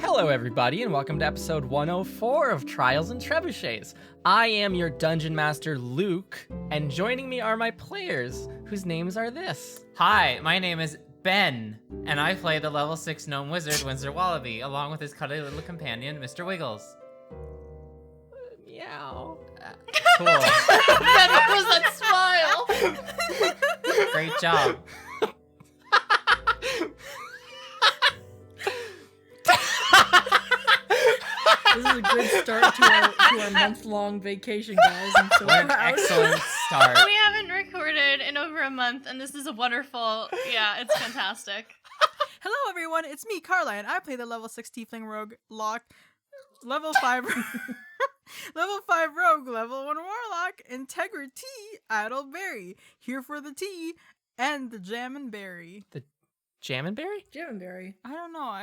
Hello, everybody, and welcome to episode 104 of Trials and Trebuchets. I am your Dungeon Master, Luke, and joining me are my players, whose names are this. Hi, my name is Ben, and I play the level 6 gnome wizard, Windsor Wallaby, along with his cuddly little companion, Mr. Wiggles. Meow. Cool. Ben, what was that smile? Great job. This is a good start to our month-long vacation, guys. I'm so What an proud. excellent start. We haven't recorded in over a month, and this is a wonderful, it's fantastic. Hello everyone, it's me, Carla, and I play the level 6 Tiefling Rogue Lock, level 5 level 5 Rogue, level 1 Warlock, Integrity, Idleberry, here for the tea, and the Jam and Berry. The Jam and Berry? Jamberry. I don't know,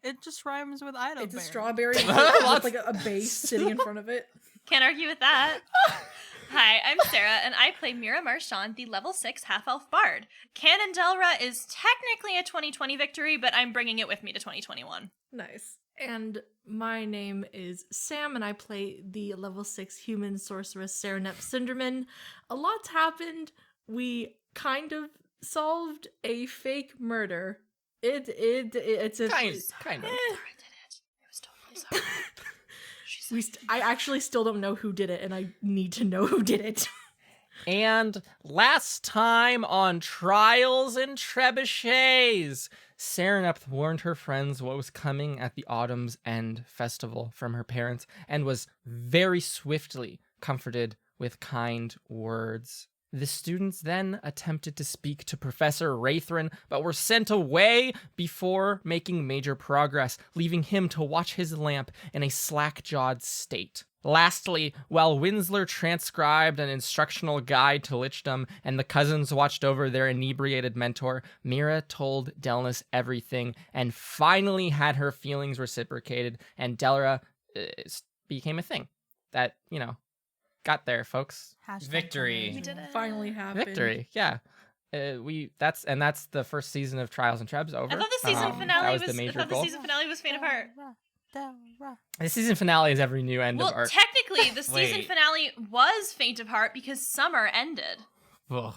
it just rhymes with Idleberry. It's a strawberry with like a base sitting in front of it. Can't argue with that. Hi, I'm Sarah, and I play Mira Marchand, the level 6 half-elf bard. Canon Delra is technically a 2020 victory, but I'm bringing it with me to 2021. Nice. And my name is Sam, and I play the level 6 human sorceress Serenep Cinderman. A lot's happened. We kind of solved a fake murder. It's a Kind of. Sarah did it. It was totally sorry. I actually still don't know who did it, and I need to know who did it. And last time on Trials and Trebuchets, Serenep warned her friends what was coming at the Autumn's End festival from her parents and was very swiftly comforted with kind words. The students then attempted to speak to Professor Raithrin, but were sent away before making major progress, leaving him to watch his lamp in a slack-jawed state. Lastly, while Winsler transcribed an instructional guide to lichdom and the cousins watched over their inebriated mentor, Mira told Delnus everything and finally had her feelings reciprocated, and Delra became a thing. That, got there, folks. Victory. We did it. Finally happened. Victory, yeah. That's the first season of Trials and Trebs over. I thought the season That finale was the major the goal. season finale was Faint of Heart. The season finale is every new end Well, of arc. technically, the season Wait. finale was Faint of Heart because summer ended. Ugh.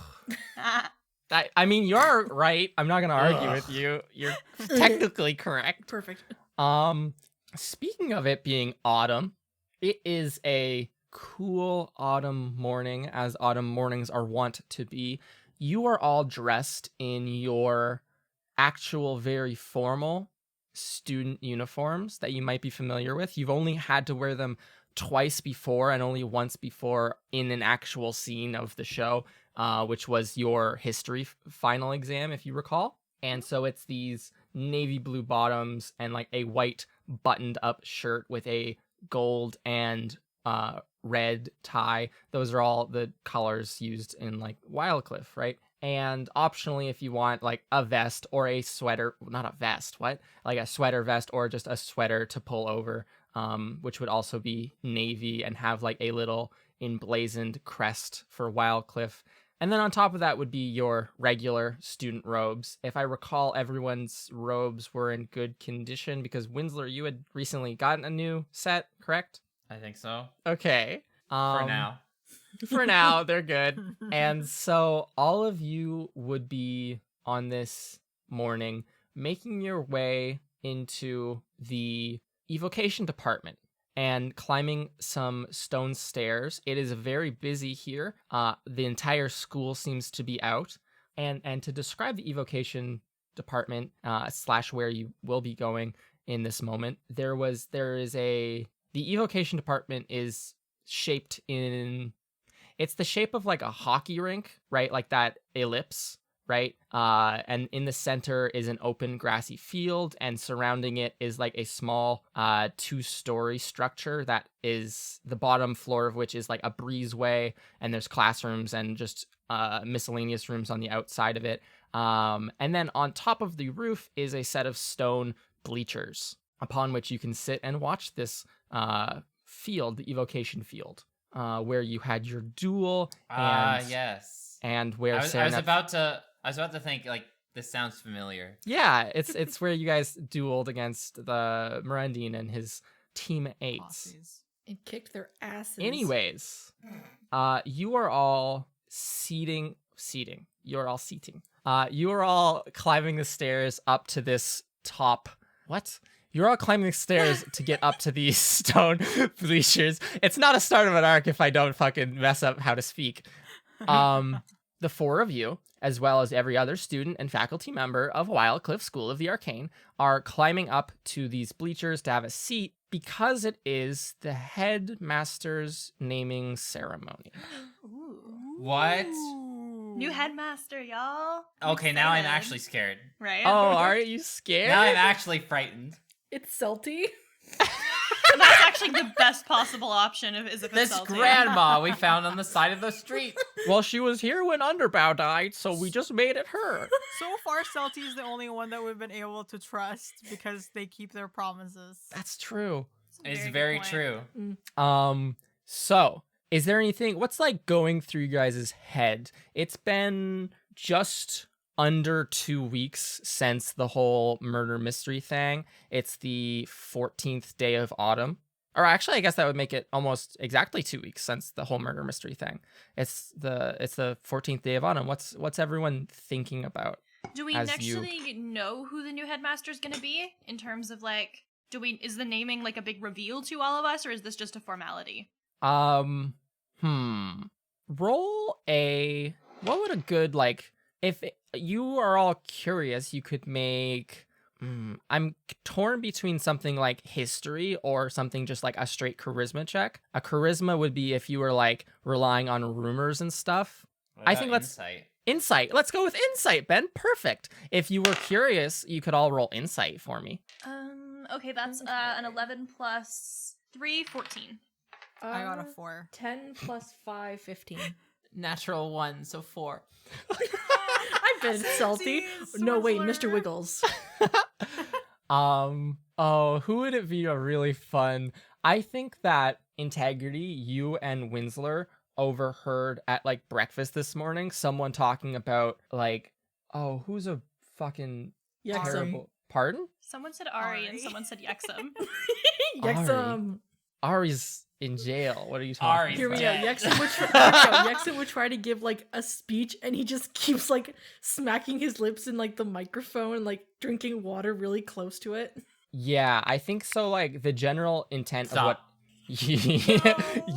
I mean, you're right. I'm not gonna argue with you. You're technically correct. Perfect. Speaking of it being autumn, it is a cool autumn morning, as autumn mornings are wont to be. You are all dressed in your actual very formal student uniforms that you might be familiar with. You've only had to wear them twice before and only once before in an actual scene of the show, which was your history final exam, if you recall. And so it's these navy blue bottoms and like a white buttoned up shirt with a gold and red tie. Those are all the colors used in like Wildcliff, right? And optionally, if you want like a vest or a sweater, not a vest, like a sweater vest or just a sweater to pull over, which would also be navy and have like a little emblazoned crest for Wildcliff. And then on top of that would be your regular student robes. If I recall, everyone's robes were in good condition because Winsler, you had recently gotten a new set, correct? I think so. Okay. For now. For now, they're good. And so all of you would be on this morning making your way into the evocation department and climbing some stone stairs. It is very busy here. The entire school seems to be out. And to describe the evocation department / where you will be going in this moment, the evocation department is shaped in, it's the shape of like a hockey rink, right? Like that ellipse, right? And in the center is an open grassy field, and surrounding it is like a small 2-story structure that is the bottom floor of which is like a breezeway, and there's classrooms and just miscellaneous rooms on the outside of it. And then on top of the roof is a set of stone bleachers upon which you can sit and watch this field, the evocation field, where you had your duel. And Yes. And where I was Serenep... about to think like This sounds familiar. Yeah, it's where you guys dueled against the Mirandine and his teammates. Aussies. It kicked their asses. Anyways, you are all seating. You are all seating. You are all climbing the stairs up to this top. What? You're all climbing the stairs to get up to these stone bleachers. It's not a start of an arc if I don't fucking mess up how to speak. The four of you, as well as every other student and faculty member of Wildcliff School of the Arcane, are climbing up to these bleachers to have a seat because it is the headmaster's naming ceremony. Ooh. What? New headmaster, y'all. Okay, now I'm excited. actually scared. Right? Oh, aren't you scared? Now I'm actually frightened. It's salty. And that's actually the best possible option if it's This salty. grandma we found on the side of the street. Well, she was here when Underbow died, so we just made it her. So far, Celti is the only one that we've been able to trust because they keep their promises. That's true. a It's good very point. true. So is there anything, what's like going through you guys' head? It's been just under 2 weeks since the whole murder mystery thing. It's the 14th day of autumn. Or actually, I guess that would make it almost exactly 2 weeks since the whole murder mystery thing. It's the 14th day of autumn. What's everyone thinking about? Do we As actually know who the new headmaster is going to be in terms of like, is the naming like a big reveal to all of us, or is this just a formality? Roll a, what would a good, like, if you are all curious, you could make, I'm torn between something like history or something just like a straight charisma check. A charisma would be if you were like relying on rumors and stuff. What I about think let's- insight? Insight. Let's go with insight, Ben. Perfect. If you were curious, you could all roll insight for me. Okay, that's an 11 plus 3, 14. I got a 4. 10 plus 5, 15. Natural 1, so 4. I bet it's salty. No, wait, Mr. Wiggles. Oh, who would it be a really fun? I think that Integrity, you and Winsler overheard at like breakfast this morning someone talking about like, oh, who's a fucking Yexum. terrible, pardon? Someone said Ari, and Ari. someone said Yexum. Yexum. Ari's in jail. What are you talking Ari's Hear me about? out. dead. Yexum would try to give like a speech, and he just keeps like smacking his lips in like the microphone and like drinking water really close to it. Yeah, I think so. Like the general intent Stop. of what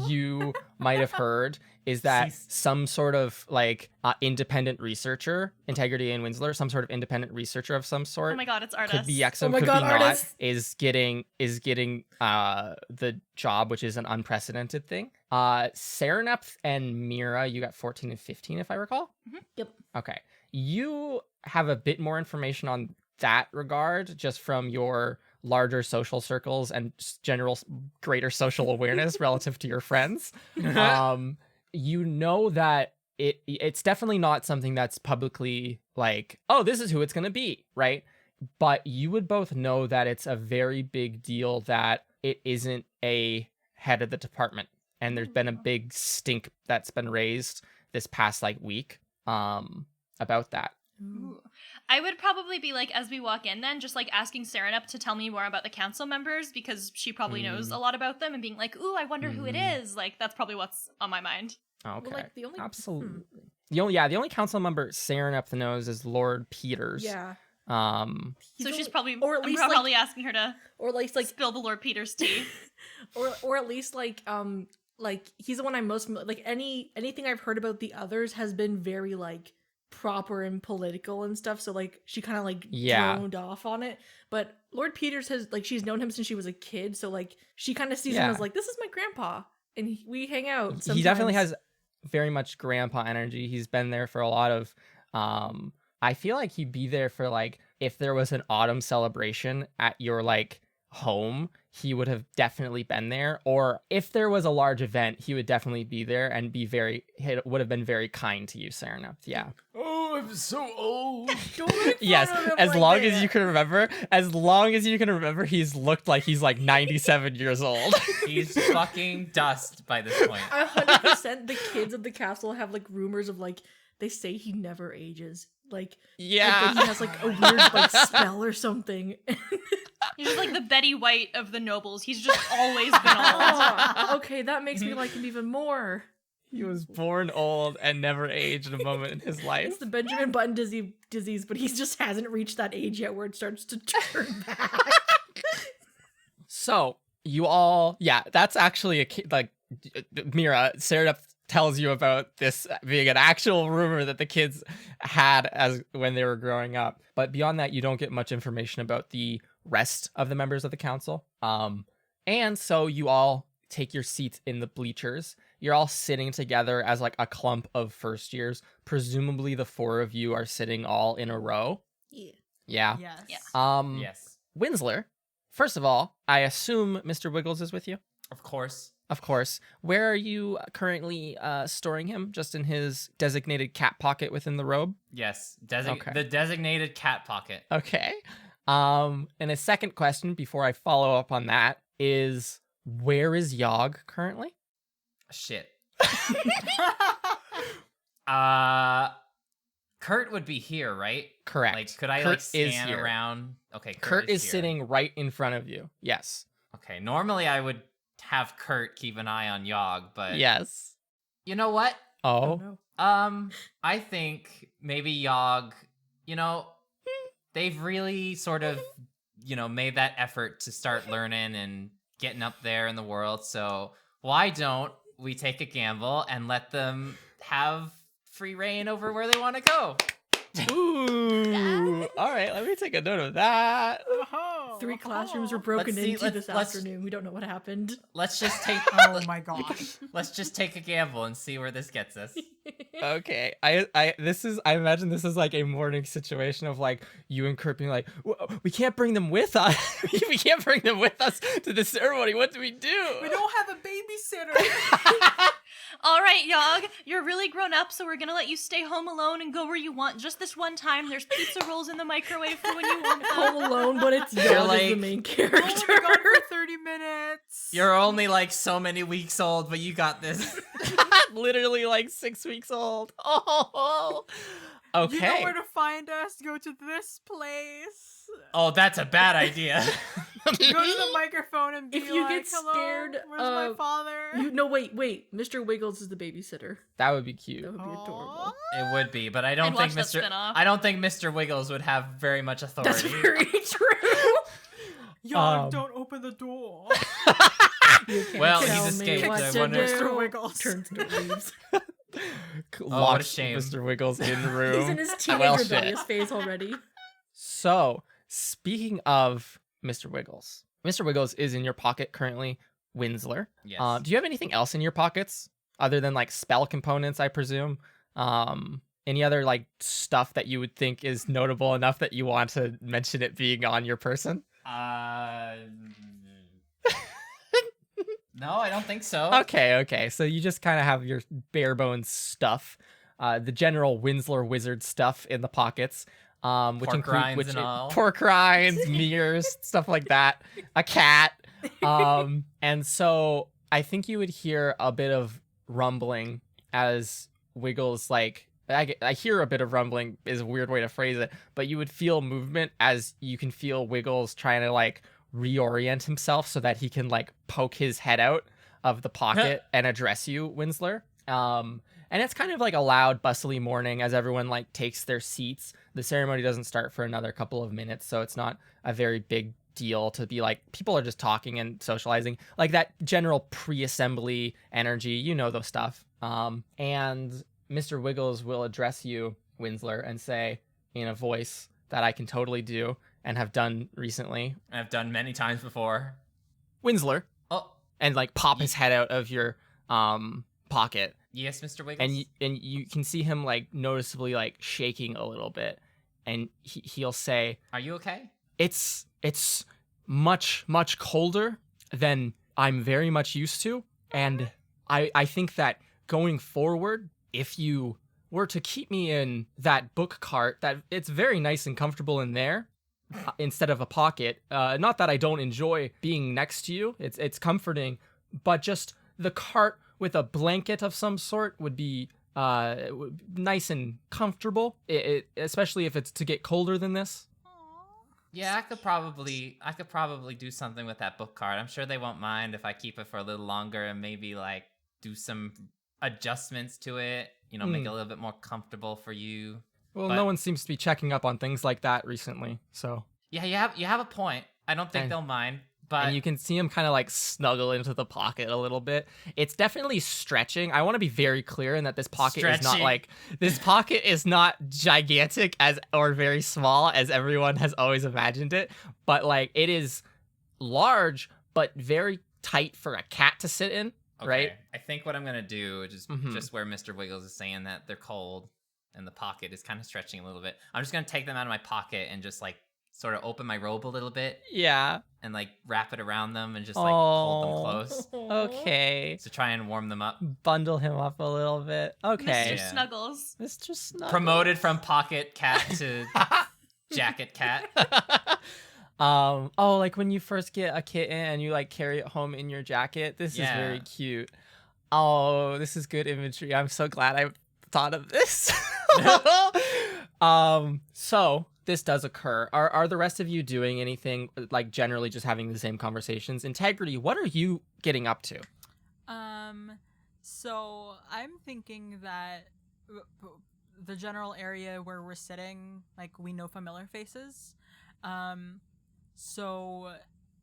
you might have heard is that Cease. some sort of like independent researcher, Integrity and Winsler, some sort of independent researcher of some sort. Oh my god, it's Artis. Could be Yexum, Oh my could God, be not, Artis. is getting the job, which is an unprecedented thing. Serenepth and Mira, you got 14 and 15, if I recall. Yep. Okay. You have a bit more information on that regard just from your larger social circles and just general greater social awareness relative to your friends. You know that it's definitely not something that's publicly like, oh, this is who it's going to be, right? But you would both know that it's a very big deal that it isn't a head of the department. And there's been a big stink that's been raised this past like week about that. Ooh. I would probably be like, as we walk in then, just like asking Serenup to tell me more about the council members because she probably knows a lot about them and being like, ooh, I wonder who it is. Like, that's probably what's on my mind. Okay. like, the only- Absolutely. The only council member Serenep knows is Lord Peters. Yeah. So she's probably, or at I'm least like, probably asking her to or at least like, spill the Lord Peter's tea. or at least like he's the one I'm most like. Anything I've heard about the others has been very like proper and political and stuff. So like she kind of like droned off on it. But Lord Peters has like she's known him since she was a kid. So like she kind of sees him as like, this is my grandpa, and we hang out. Sometimes. He definitely has very much grandpa energy. He's been there for a lot of I feel like he'd be there for like if there was an autumn celebration at your like home, he would have definitely been there. Or if there was a large event, he would definitely be there and would have been very kind to you, Serenep. Yeah. Oh, I'm so old. Don't make fun Yes, of him as like long that. as you can remember, he's looked like he's like 97 years old. He's fucking dust by this point. 100% the kids of the castle have like rumors of like they say he never ages. like Yeah. he has like a weird like spell or something. He's just like the Betty White of the nobles. He's just always been old. Oh, okay, that makes me like him even more. He was born old and never aged a moment in his life. It's the Benjamin Button disease, but he just hasn't reached that age yet where it starts to turn back. So you all, yeah, that's actually like Mira. Sarah tells you about this being an actual rumor that the kids had as when they were growing up. But beyond that, you don't get much information about the rest of the members of the council. And so you all take your seats in the bleachers. You're all sitting together as like a clump of first years. Presumably the four of you are sitting all in a row. Yeah. Yeah. Yes. Yeah. Yes, Winsler, first of all, I assume Mr. Wiggles is with you? of course. Of course. Where are you currently storing him? Just in his designated cat pocket within the robe? Yes, Okay. the designated cat pocket. Okay. And a second question before I follow up on that is, where is Yogg currently? Shit. Kurt would be here, right? Correct. Like, could I Kurt like is scan here. around? Okay, Kurt is here. sitting right in front of you. Yes. Okay, normally I would have Kurt keep an eye on Yogg, but Yes. you know what? Oh. no. I think maybe Yogg, they've really sort of, made that effort to start learning and getting up there in the world. So why don't we take a gamble and let them have free reign over where they want to go? Ooh. All right, let me take a note of that. Oh. 3 classrooms were broken Let's see, into this let's- afternoon. We don't know what happened. Let's just take Oh my gosh. let's just take a gamble and see where this gets us. Okay. I imagine this is like a morning situation of like you and Kurt being like, we can't bring them with us. We can't bring them with us to the ceremony. What do we do? We don't have a babysitter. All right, Yogg, you're really grown up, so we're gonna let you stay home alone and go where you want. Just this one time. There's pizza rolls in the microwave for when you want them. Home Alone, but it's You're Yogg as like- the main We'll character. be gone for 30 minutes. You're only like so many weeks old, but you got this. Literally like 6 weeks old. Oh. Okay. You know where to find us. Go to this place. Oh, that's a bad idea. Go to the microphone and be If you like, get hello, scared, where's my father? No, wait. Mr. Wiggles is the babysitter. That would be cute. That would be Aw. adorable. It would be, but I don't I'd think watch that Mr. spinoff. I don't think Mr. Wiggles would have very much authority. That's very true. Yogg, Um, don't open the door. You can't Well, tell he's me escaped, what I to wonder- do. Mr. Wiggles. Turns to leaves. Locks shame. Mr. Wiggles in the room. He's in his Well, teenage shit. rebellious phase already. So, speaking of Mr. Wiggles is in your pocket currently, Winsler. Yes. Do you have anything else in your pockets other than like spell components, I presume? Any other like stuff that you would think is notable enough that you want to mention it being on your person? No, I don't think so. Okay. So you just kind of have your bare bones stuff, the general Winsler wizard stuff in the pockets, which Pork include rinds and all. pork rinds, mirrors, stuff like that, a cat. And so I think you would hear a bit of rumbling as Wiggles like. I hear a bit of rumbling is a weird way to phrase it, but you would feel movement as you can feel Wiggles trying to like reorient himself so that he can like poke his head out of the pocket and address you, Winsler. And it's kind of like a loud, bustly morning as everyone like takes their seats. The ceremony doesn't start for another couple of minutes, so it's not a very big deal to be like, people are just talking and socializing, like that general pre-assembly energy, you know, those stuff. And Mr. Wiggles will address you, Winsler, and say in a voice that I can totally do and have done recently, I've done many times before. Winsler, Oh, and like pop his head out of your pocket, yes, Mr. Wiggles. and you can see him like noticeably like shaking a little bit, and he'll say, Are you okay? it's much colder than I'm very much used to, and I think that going forward, if you were to keep me in that book cart, that it's very nice and comfortable in there instead of a pocket. Not that I don't enjoy being next to you, it's comforting, but just the cart with a blanket of some sort would be nice and comfortable, especially if it's to get colder than this. Yeah, I could probably do something with that book cart. I'm sure they won't mind if I keep it for a little longer and maybe like do some adjustments to it, make it a little bit more comfortable for you. Well, But- no one seems to be checking up on things like that recently, so. Yeah, you have a point. I don't think they'll mind, but And you can see him kind of like snuggle into the pocket a little bit. It's definitely stretching. I want to be very clear in that this pocket is not Stretchy. this pocket is not gigantic or very small as everyone has always imagined it, but like it is large but very tight for a cat to sit in, right? okay. I think what I'm gonna do is Mhm. just where Mr. Wiggles is saying that they're cold and the pocket is kind of stretching a little bit. I'm just gonna take them out of my pocket and just like sort of open my robe a little bit Yeah. and like wrap it around them and just like hold them Oh. close Okay. to try and warm them up. Bundle him up a little bit. Okay. Mr. Yeah. Snuggles. Mr. Snuggles. Promoted from pocket cat to jacket cat. Like when you first get a kitten and you like carry it home in your jacket. This is very Yeah. cute. Oh, this is good imagery. I'm so glad I thought of this. So this does occur. Are the rest of you doing anything, like generally just having the same conversations? Integrity, what are you getting up to? So I'm thinking that the general area where we're sitting, like we know familiar faces. So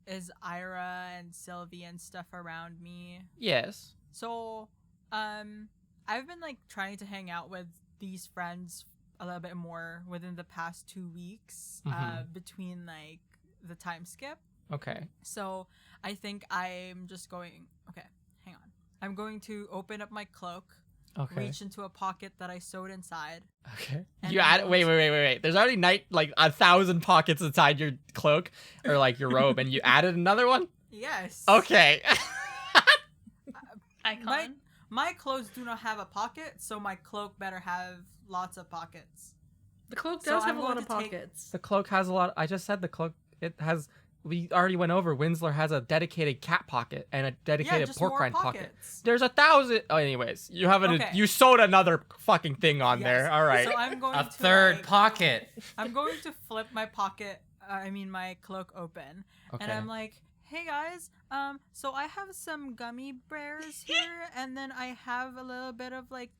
is Ira and Sylvie and stuff around me. Yes. So, I've been like trying to hang out with these friends a little bit more within the past 2 weeks, Mhm. between like the time skip. Okay. So I think I'm just going. Okay, hang on. I'm going to open up my cloak, Okay. reach into a pocket that I sewed inside. Okay. And You then add go wait. There's already like 1,000 pockets inside your cloak or like your robe, and you added another one. Yes. Okay. Icon. My clothes do not have a pocket, so my cloak better have lots of pockets. The cloak So does I'm have a lot going of to take- pockets. The cloak has a lot. I just said the cloak. It has. We already went over. Winsler has a dedicated cat pocket and a Yeah, dedicated just pork more rind pocket. pockets. There's 1,000. Oh, anyways, you have Okay. you sewed another fucking thing on Yes. there. All right. So I'm going A to third like, pocket. I'm going to flip my pocket. My cloak open, Okay. and I'm like, "Hey guys, so I have some gummy bears here, and then I have a little bit of like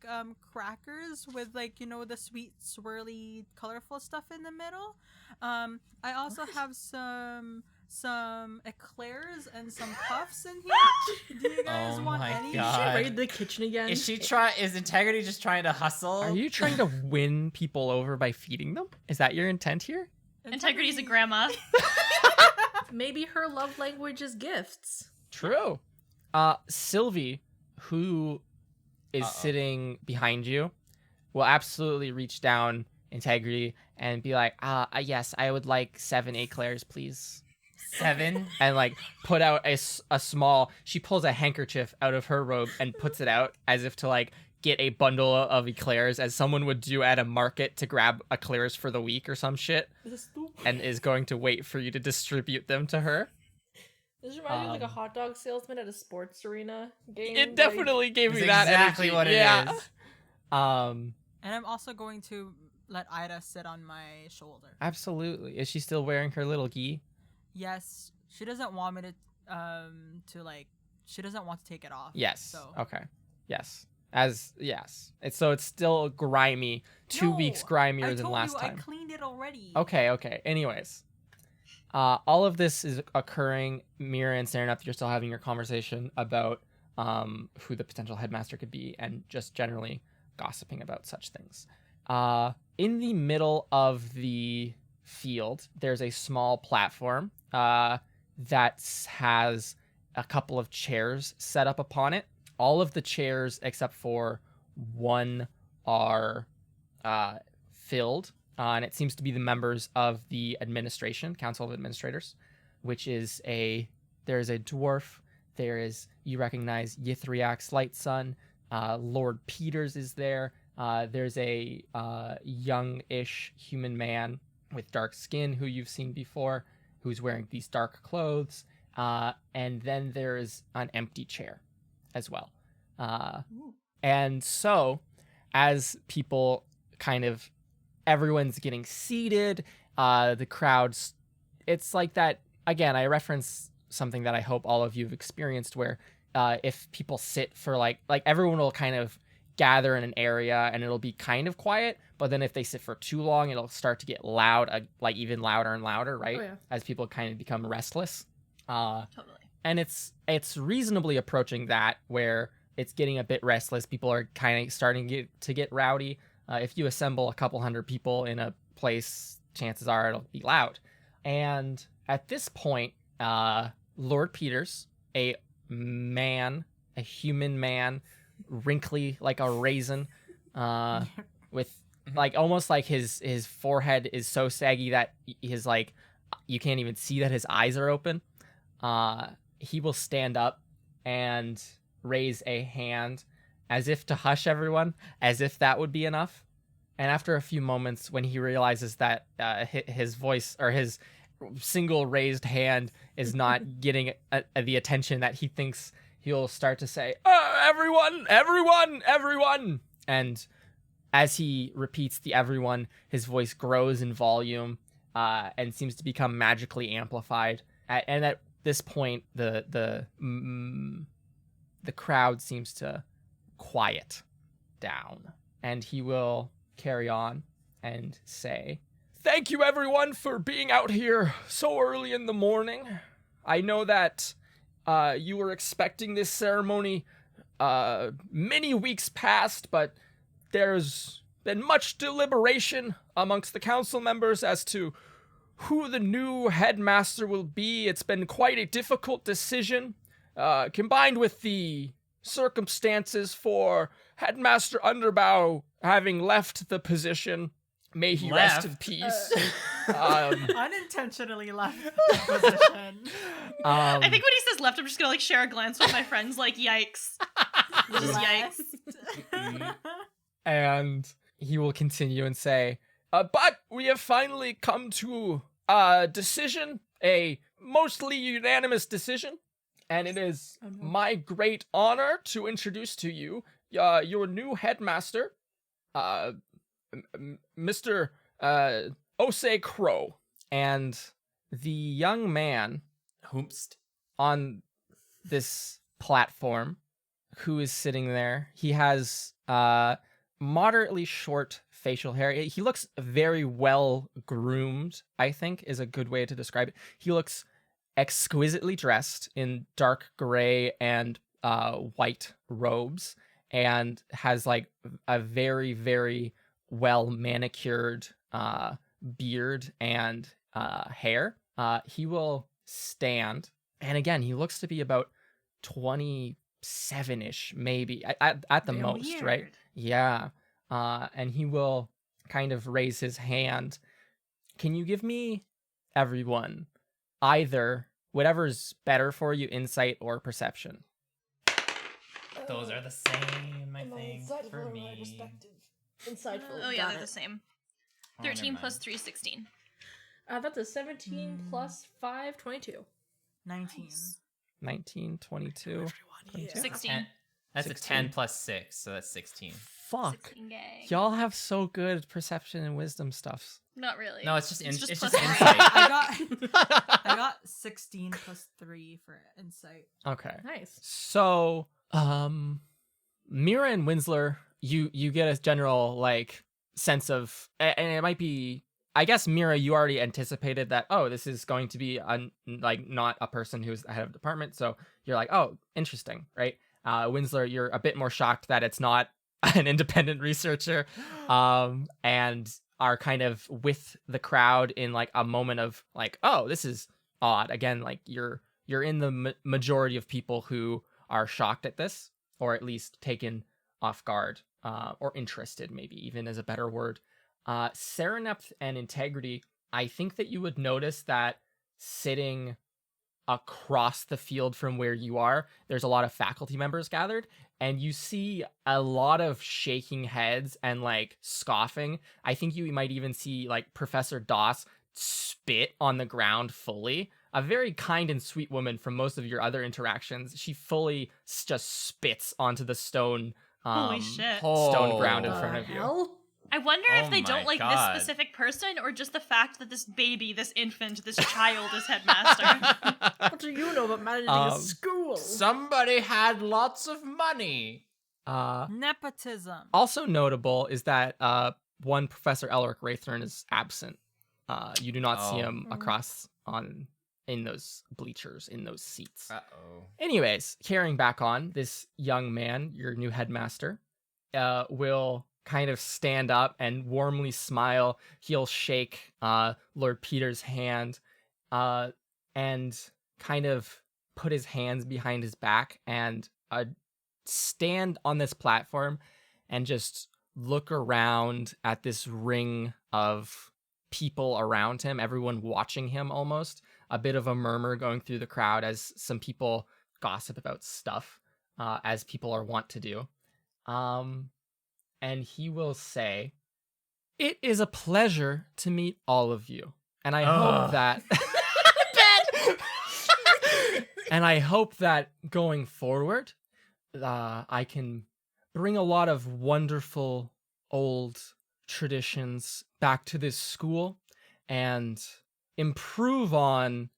crackers with like the sweet swirly colorful stuff in the middle. I also have some eclairs and some puffs in here. Do you guys Oh want my any?" Did she God. raid the kitchen again? Is Integrity just trying to hustle? Are you trying to win people over by feeding them? Is that your intent here? Integrity's a grandma. Maybe her love language is gifts. True. Sylvie, who is Uh-oh. sitting behind you, will absolutely reach down Integrity and be like, yes, I would like 7 eclairs, please. 7? And like put out a small, she pulls a handkerchief out of her robe and puts it out as if to like get a bundle of eclairs, as someone would do at a market to grab eclairs for the week or some shit, and is going to wait for you to distribute them to her. This reminds me of like a hot dog salesman at a sports arena game. It definitely gave me It's that exactly energy. what it yeah. is. And I'm also going to let Ida sit on my shoulder. Absolutely. Is she still wearing her little gi? Yes, she doesn't want me she doesn't want to take it off. Yes. So Okay. Yes. Yes. It's still grimy. 2 weeks No, grimier I than told last you time. I cleaned it already. Okay. Anyways. All of this is occurring. Mira and Sereneth, you're still having your conversation about who the potential headmaster could be, and just generally gossiping about such things. In the middle of the field, there's a small platform that has a couple of chairs set up upon it. All of the chairs except for one are filled, and it seems to be the members of the administration, Council of Administrators, which is there's a dwarf, you recognize Yithriak's light son, Lord Peters is there, there's a young-ish human man with dark skin who you've seen before, who's wearing these dark clothes, and then there is an empty chair as well. And so, as people everyone's getting seated, the crowds, it's like that. Again, I reference something that I hope all of you have experienced where if people sit for like everyone will kind of gather in an area and it'll be kind of quiet, but then if they sit for too long, it'll start to get loud, like even louder and louder, right? Oh, yeah. As people kind of become restless. Totally. And it's reasonably approaching that where it's getting a bit restless. People are kind of starting to get rowdy. If you assemble a couple hundred people in a place, chances are it'll be loud. And at this point, Lord Peters, a human man, wrinkly like a raisin, with like almost like his forehead is so saggy that his like you can't even see that his eyes are open. He will stand up and raise a hand as if to hush everyone, as if that would be enough. And after a few moments, when he realizes that his voice or his single raised hand is not getting the attention that he thinks, he'll start to say, everyone, everyone, everyone. And as he repeats the everyone, his voice grows in volume and seems to become magically amplified. And at this point, the crowd seems to quiet down. And he will carry on and say, "Thank you everyone for being out here so early in the morning. I know that you were expecting this ceremony many weeks past, but there's been much deliberation amongst the council members as to who the new headmaster will be. It's been quite a difficult decision, combined with the circumstances for Headmaster Underbow having left the position. May he rest in peace." Unintentionally left the position. I think when he says left, I'm just gonna like share a glance with my friends, like yikes. Just yikes. And he will continue and say, "But we have finally come to a decision, a mostly unanimous decision, and it is my great honor to introduce to you your new headmaster, Mr. Osei Crow." And the young man Hoomst. on this platform who is sitting there, he has moderately short facial hair. He looks very well groomed, I think is a good way to describe it. He looks exquisitely dressed in dark gray and white robes, and has like a very, very well manicured beard and hair. He will stand, and again, he looks to be about 27-ish, maybe at the most, right? Yeah. And he will kind of raise his hand. "Can you give me, everyone, either whatever's better for you, insight or perception?" Those are the same, I think, for me. Insightful. Oh yeah, Got they're it. the same. Oh, never 13 plus mind. 3, 16. That's a 17 plus 5, 22. 19. 19, 22. Yeah. 16. That's 16. a 10 plus 6, so that's 16. Fuck. 16 gang. Y'all have so good perception and wisdom stuffs. Not really. No, it's just It's just it's plus just three. insight. I got 16 plus 3 for insight. Okay. Nice. So, Mira and Winsler, you get a general like sense of, and it might be, I guess Mira, you already anticipated that, oh, this is going to be like not a person who's the head of the department, so you're like, oh, interesting, right? Winsler, you're a bit more shocked that it's not an independent researcher, and are kind of with the crowd in like a moment of like, oh, this is odd. Again, like you're in the majority of people who are shocked at this, or at least taken off guard, or interested, maybe even is a better word. Serenepth and Integrity, I think that you would notice that sitting across the field from where you are, there's a lot of faculty members gathered, and you see a lot of shaking heads and like scoffing. I think you might even see like Professor Doss spit on the ground fully. A very kind and sweet woman from most of your other interactions. She fully just spits onto the stone Holy shit. stone ground in The front of you. hell? I wonder Oh if they my don't like God. this specific person or just the fact that this baby, this infant, this child is headmaster. What do you know about managing a school? Somebody had lots of money. Nepotism. Also notable is that one Professor Elric Raythorn is absent. You do not see him across in those bleachers, in those seats. Uh-oh. Anyways, carrying back on, this young man, your new headmaster, will kind of stand up and warmly smile. He'll shake Lord Peter's hand and kind of put his hands behind his back and stand on this platform and just look around at this ring of people around him, everyone watching him almost. A bit of a murmur going through the crowd as some people gossip about stuff, as people are wont to do. And he will say, "It is a pleasure to meet all of you. And I hope that... and I hope that going forward, I can bring a lot of wonderful old traditions back to this school and improve on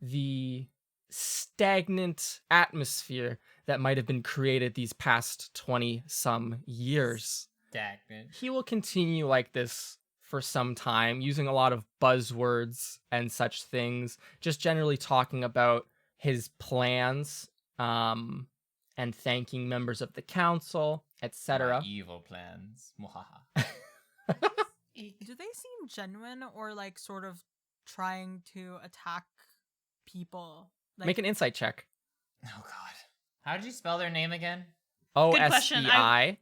the stagnant atmosphere that might have been created these past 20-some years." Stagnant. He will continue like this for some time, using a lot of buzzwords and such things, just generally talking about his plans, and thanking members of the council, etc. My evil plans. Mwahaha. Do they seem genuine or like sort of trying to attack people? Like, Make an insight check. Oh god. How did you spell their name again? question. OSEI,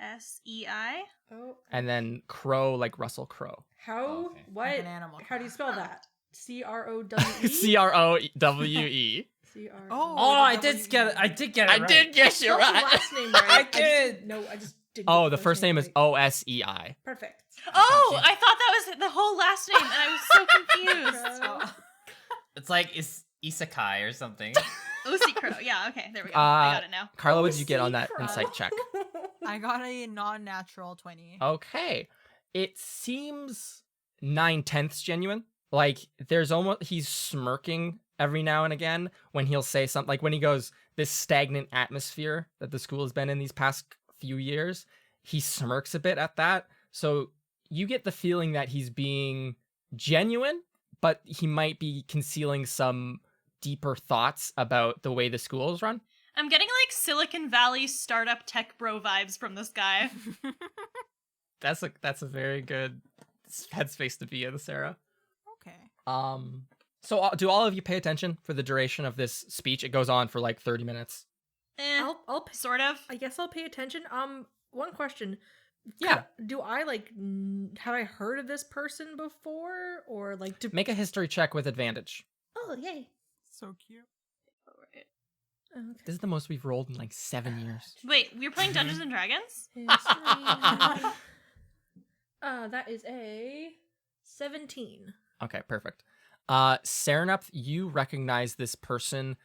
OSEI? Oh, and then Crow, like Russell Crowe. how? Okay. What? Like an animal. How do you spell that? CROWE? CROWE. CRO. Oh, I the did W- get it. I did get it. I right. did guess Spell you're the right. last name right. I just did. didn't- No, I just didn't. Oh, get the first name is right. OSEI. Perfect. Oh, I thought that was the whole last name, and I was so confused. Oh. It's like isekai or something. Osi Crow. Yeah, okay, there we go. I got it now. Carla, what did you get on that Crow. insight check? I got a non-natural 20. Okay. It seems 9/10 genuine. Like, there's almost, he's smirking every now and again when he'll say something, like when he goes, this stagnant atmosphere that the school has been in these past few years, he smirks a bit at that. So you get the feeling that he's being genuine, but he might be concealing some deeper thoughts about the way the school is run. I'm getting like Silicon Valley startup tech bro vibes from this guy. That's a very good headspace to be in, Sarah. Okay. So do all of you pay attention for the duration of this speech? It goes on for like 30 minutes. Sort of. I guess I'll pay attention. One question. Yeah. Do I have I heard of this person before, or like do? Make a history check with advantage. Oh, yay. So cute. Okay. This is the most we've rolled in like 7 years. Wait, we're playing Dungeons and Dragons? History. That is a 17. Okay, perfect. Serenupth, you recognize this person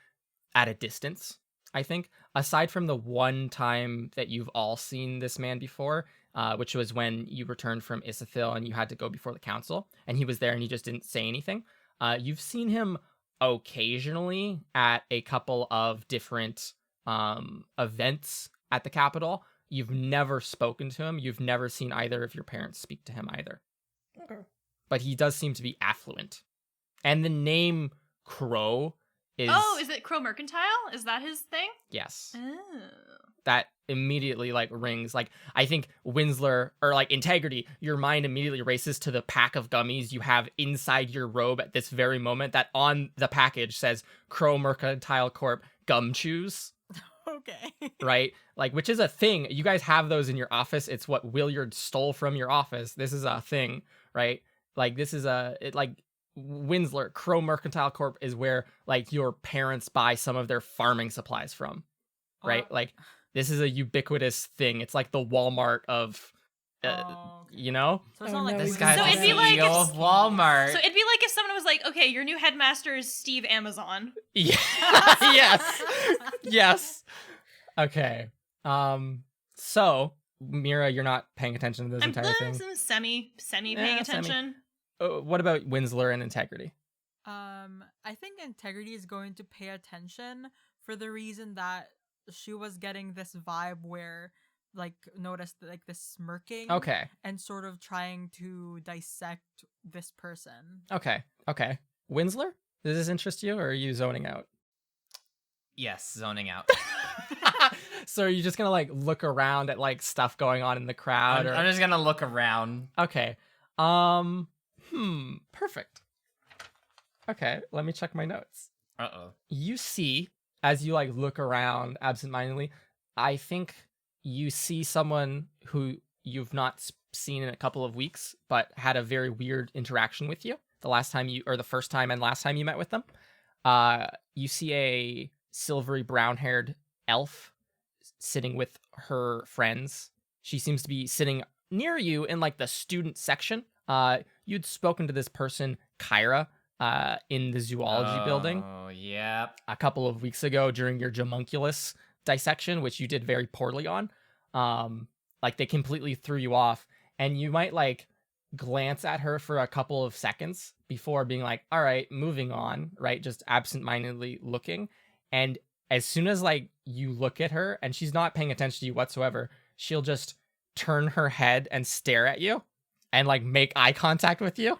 at a distance, I think. Aside from the one time that you've all seen this man before, which was when you returned from Isithil and you had to go before the council, and he was there and he just didn't say anything. You've seen him occasionally at a couple of different events at the Capitol. You've never spoken to him. You've never seen either of your parents speak to him either. Okay. But he does seem to be affluent. And the name Crow is... Oh, is it Crow Mercantile? Is that his thing? Yes. Oh. That immediately like rings. Like, I think Winsler, or like Integrity, your mind immediately races to the pack of gummies you have inside your robe at this very moment that on the package says Crow Mercantile Corp Gum Chews. Okay. Right? Like, which is a thing. You guys have those in your office. It's what Williard stole from your office. This is a thing, right? Like, this is Winsler, Crow Mercantile Corp is where, like, your parents buy some of their farming supplies from, right? Like, this is a ubiquitous thing. It's like the Walmart of, Okay. you know? So it's Oh, not like no. This So guy's it'd the be like CEO if- of Walmart. So it'd be like if someone was like, okay, your new headmaster is Steve Amazon. Yeah. Yes. Yes. Okay. So, Mira, you're not paying attention to this I'm entire thing. semi paying Yeah, semi. attention. What about Winsler and Integrity? I think Integrity is going to pay attention for the reason that she was getting this vibe where, like, noticed like this smirking. Okay. And sort of trying to dissect this person. Okay. Winsler, does this interest you, or are you zoning out? Yes, zoning out. So are you just gonna like look around at like stuff going on in the crowd? I'm just gonna look around. Okay. Perfect. Okay, let me check my notes. Uh-oh. You see, as you like look around absentmindedly, I think you see someone who you've not seen in a couple of weeks, but had a very weird interaction with you the first time and last time you met with them. You see a silvery brown-haired elf sitting with her friends. She seems to be sitting near you in like the student section. You'd spoken to this person, Kyra, in the zoology building. Oh, yeah. A couple of weeks ago during your Jamunculus dissection, which you did very poorly on. Like they completely threw you off, and you might like glance at her for a couple of seconds before being like, all right, moving on, right? Just absentmindedly looking. And as soon as like you look at her and she's not paying attention to you whatsoever, she'll just turn her head and stare at you and like make eye contact with you.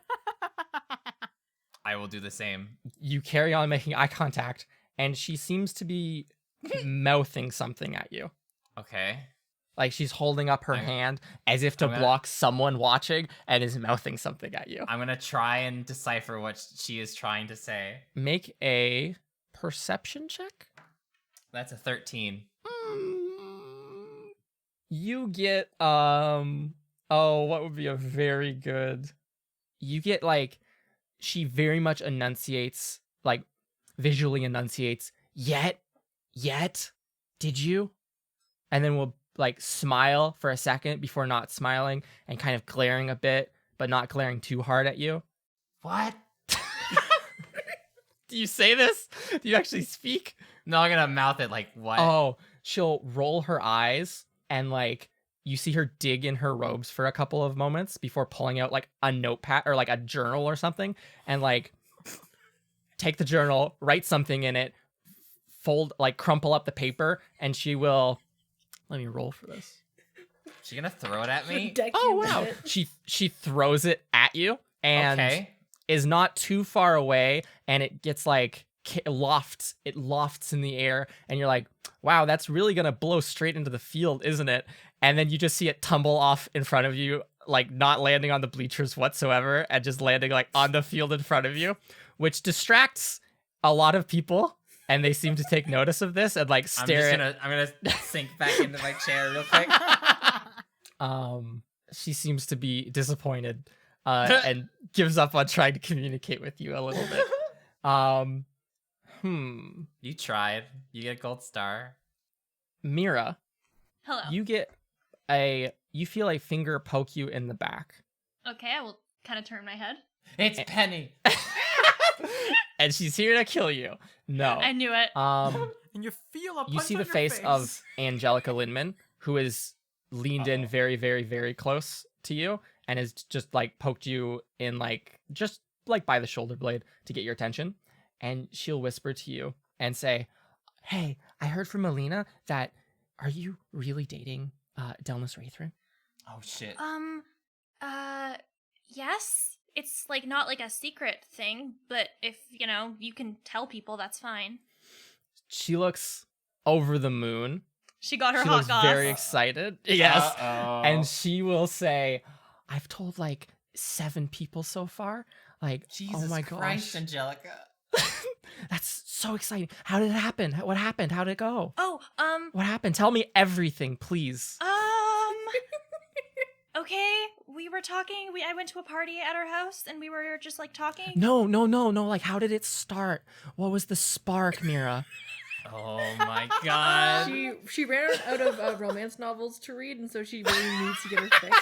I will do the same. You carry on making eye contact, and she seems to be mouthing something at you. Okay. Like she's holding up her hand as if to block someone watching and is mouthing something at you. I'm gonna try and decipher what she is trying to say. Make a perception check. That's a 13. You get what would be a very good. You get like she very much enunciates, like visually enunciates, yet, did you? And then we'll like smile for a second before not smiling and kind of glaring a bit, but not glaring too hard at you. What? Do you say this? Do you actually speak? No, I'm gonna mouth it like, what? Oh, she'll roll her eyes and like you see her dig in her robes for a couple of moments before pulling out like a notepad or like a journal or something and like take the journal, write something in it, crumple up the paper, and she will. Let me roll for this. She gonna throw it at me? Oh wow! She throws it at you and is not too far away, and it gets like lofts in the air, and you're like, wow, that's really gonna blow straight into the field, isn't it? And then you just see it tumble off in front of you, like not landing on the bleachers whatsoever, and just landing like on the field in front of you, which distracts a lot of people. And they seem to take notice of this and like stare I'm gonna sink back into my chair real quick. She seems to be disappointed and gives up on trying to communicate with you a little bit. You tried. You get a gold star. Mira. Hello. You feel a finger poke you in the back. Okay, I will kind of turn my head. It's Penny. And she's here to kill you. No. I knew it. And you feel a punch you see on the your face of Angelica Lindman, who is leaned in very, very, very close to you and has just like poked you in like just like by the shoulder blade to get your attention. And she'll whisper to you and say, hey, I heard from Melina that are you really dating Delmas Wraithrin? Oh shit. Yes. It's like not like a secret thing, but if, you can tell people, that's fine. She looks over the moon. She got her She hot looks goss. very excited. Yes. Uh-oh. And she will say, I've told like 7 people so far. Like, Jesus oh my Christ, gosh. Angelica. That's so exciting. How did it happen? What happened? How did it go? Oh, What happened? Tell me everything, please. Okay, we were talking. I went to a party at our house, and we were just like talking. No. Like, how did it start? What was the spark, Mira? Oh my god. She ran out of romance novels to read, and so she really needs to get her fix.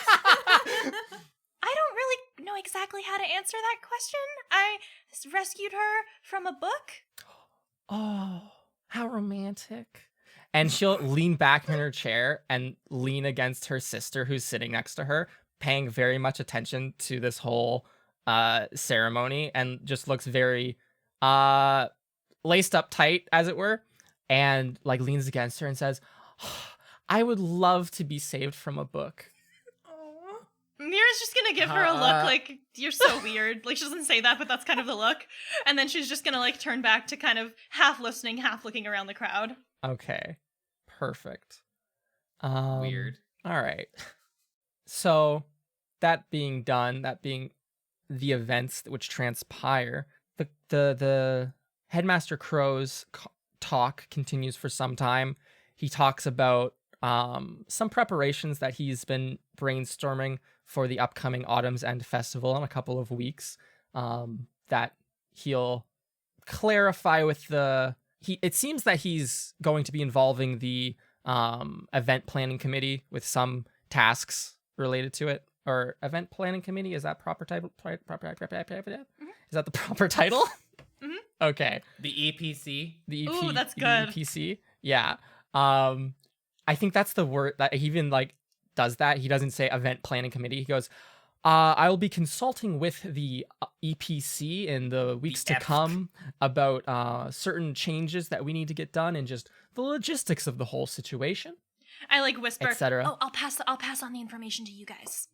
I don't really know exactly how to answer that question. I rescued her from a book. Oh, how romantic. And she'll lean back in her chair and lean against her sister who's sitting next to her, paying very much attention to this whole ceremony, and just looks very laced up tight, as it were, and like leans against her and says, I would love to be saved from a book. Mira's just gonna give her a look like, you're so weird. Like, she doesn't say that, but that's kind of the look. And then she's just gonna like turn back to kind of half listening, half looking around the crowd. Okay. Perfect. Weird. All right. So that being done, that being the events which transpire, the Headmaster Crow's talk continues for some time. He talks about some preparations that he's been brainstorming for the upcoming Autumn's End Festival in a couple of weeks, that he'll clarify with it seems that he's going to be involving the event planning committee with some tasks related to it. Or event planning committee, is that proper title? Is that the proper title? Mhm. Okay. The EPC. The EP, Ooh, that's the good. EPC. Yeah. I think that's the word that he even like does that. He doesn't say event planning committee. He goes, I will be consulting with the EPC in the weeks to come about certain changes that we need to get done and just the logistics of the whole situation, I like whisper, etc. oh, I'll pass on the information to you guys.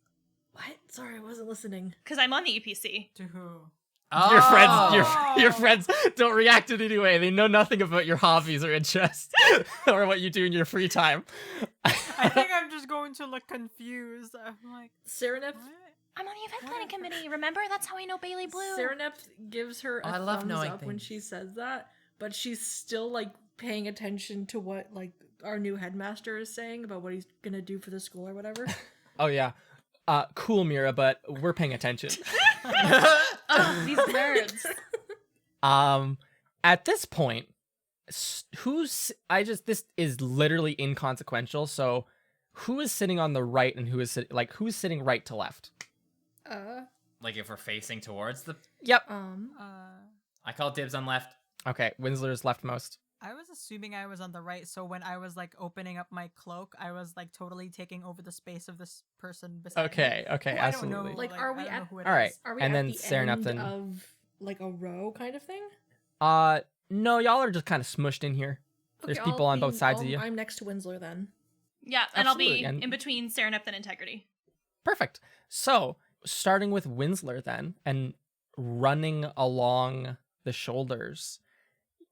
What? Sorry, I wasn't listening. Because I'm on the EPC. To who? Your friends don't react in any way. They know nothing about your hobbies or interests or what you do in your free time. I think I'm just going to look confused. I'm like, Serenep, what? I'm on the event planning committee. Remember? That's how I know Bailey Blue. Serenep gives her a I love thumbs knowing up when things. she says that, but she's still like paying attention to what like our new headmaster is saying about what he's gonna do for the school or whatever. Oh yeah. Cool, Mira, but we're paying attention. Oh, these nerds. At this point, this is literally inconsequential. So, who is sitting on the right and who's sitting right to left? Like if we're facing towards the. Yep. I call dibs on left. Okay, Winsler's leftmost. I was assuming I was on the right, so when I was like opening up my cloak, I was like totally taking over the space of this person beside Okay, me. okay, Who absolutely. I don't know, Like, are we I don't know at- who it All right. is. Are we And at then the Serenep end then- of like a row kind of thing? No, y'all are just kind of smushed in here. There's Okay, people I'll on both be- sides of I'll- you. I'm next to Winsler then. Yeah, and I'll Absolutely, be and- in between Serenep and Integrity. Perfect. So, starting with Winsler then, and running along the shoulders.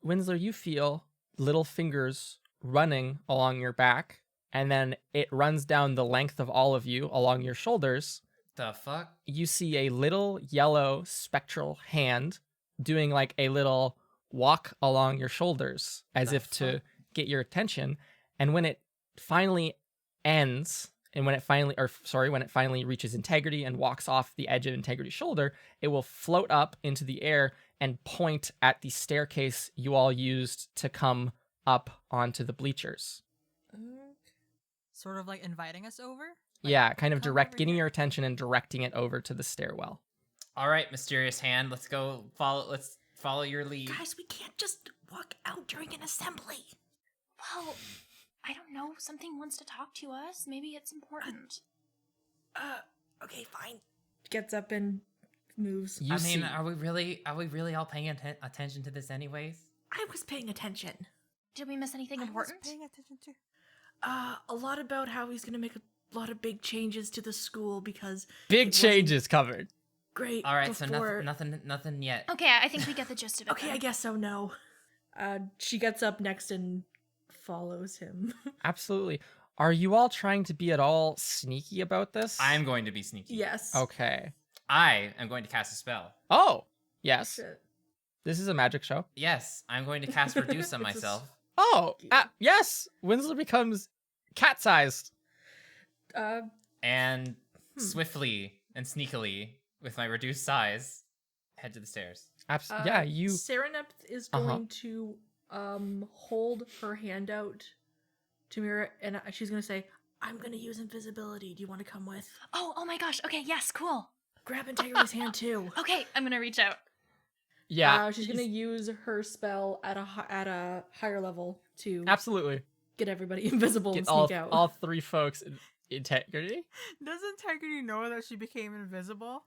Winsler, you feel little fingers running along your back, and then it runs down the length of all of you along your shoulders. The fuck? You see a little yellow spectral hand doing like a little walk along your shoulders as The if to fuck? get your attention. And when it finally ends, and when it finally reaches Integrity and walks off the edge of Integrity's shoulder, it will float up into the air and point at the staircase you all used to come up onto the bleachers. Sort of like inviting us over? Like, Yeah, kind of come direct, over getting here. your attention and directing it over to the stairwell. All right, mysterious hand. Let's go. Let's follow your lead. Guys, we can't just walk out during an assembly. Well, I don't know. Something wants to talk to us. Maybe it's important. Okay, fine. Gets up and moves. You I mean, see, are we really all paying attention to this anyways? I was paying attention. Did we miss anything I was important? paying attention to. A lot about how he's gonna make a lot of big changes to the school because big it wasn't changes covered. great. All right, so before. nothing yet. Okay, I think we get the gist of it. Okay, then. I guess so. No. She gets up next and follows him. Absolutely. Are you all trying to be at all sneaky about this? I'm going to be sneaky. Yes. Okay. I am going to cast a spell. Oh, yes. Shit. This is a magic show. Yes, I'm going to cast Reduce on It's a myself. Oh, yes. Winslow becomes cat-sized. And swiftly and sneakily, with my reduced size, head to the stairs. Yeah, you. Serenep is going to hold her hand out to Mira, and she's gonna say, "I'm gonna use invisibility. Do you want to come with?" Oh my gosh. Okay, yes, cool. Grab Integrity's hand too. Okay, I'm gonna reach out. Yeah. She's gonna use her spell at a higher level to Absolutely. get everybody invisible Get and all sneak out. all three folks integrity. Does Integrity know that she became invisible?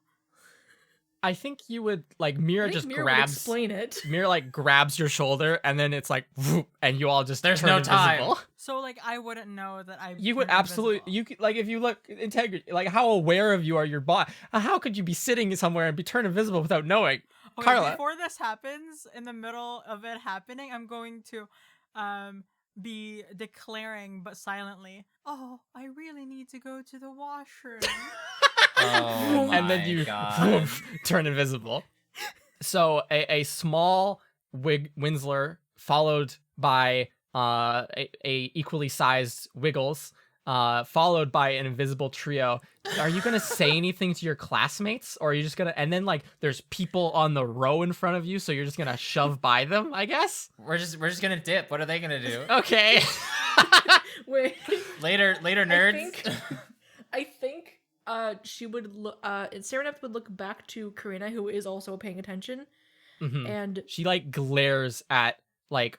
I think you would like I Mira think just Mira would grabs explain it. Mira like grabs your shoulder and then it's like whoop, and you all just There's turn no time. invisible. So like I wouldn't know that I. You would turned absolutely invisible. you could like if you look integrity like how aware of you are your bot. How could you be sitting somewhere and be turned invisible without knowing? Okay, Carla. before this happens, in the middle of it happening, I'm going to be declaring but silently, "Oh, I really need to go to the washroom." Oh And then my you God. woof, turn invisible. So a small Winsler followed by a equally sized Wiggles, followed by an invisible trio. Are you gonna say anything to your classmates, or are you just gonna? And then like there's people on the row in front of you, so you're just gonna shove by them, I guess. We're just gonna dip. What are they gonna do? Okay. Wait, Later, nerds. I think she would look. Serenep would look back to Karina, who is also paying attention, Mhm. and She like glares at like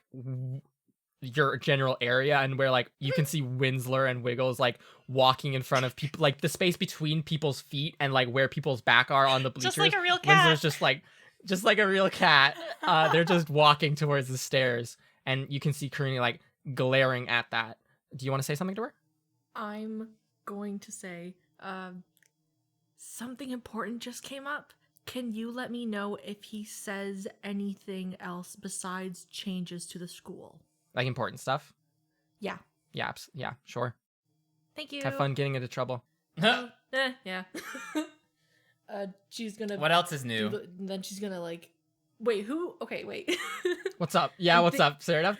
your general area and where like you can see Winsler and Wiggles like walking in front of people, like the space between people's feet and like where people's back are on the bleachers. Just like a real cat. Winsler's just like a real cat. They're just walking towards the stairs and you can see Karina like glaring at that. Do you want to say something to her? I'm going to say, something important just came up. Can you let me know if he says anything else besides changes to the school? Like important stuff? Yeah. Yeah, yeah, sure. Thank you. Have fun getting into trouble. Yeah. She's gonna. What else is new? Then she's gonna like. Wait, who? Okay, wait. What's up? Yeah, I what's think- up, Sarah?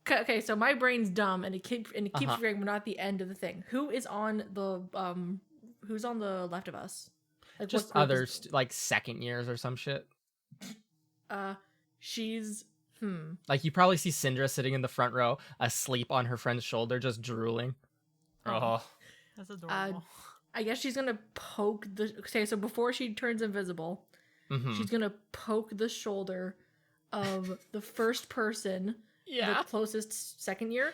Okay, so my brain's dumb and it keeps Uh-huh. forgetting we're not at the end of the thing. Who is on the who's on the left of us? Like Just what group other is- like second years or some shit. She's Like you probably see Syndra sitting in the front row, asleep on her friend's shoulder, just drooling. Oh, That's adorable. I guess she's gonna poke the. Okay, so before she turns invisible, Mhm. she's gonna poke the shoulder of the first person, Yeah. the closest second year,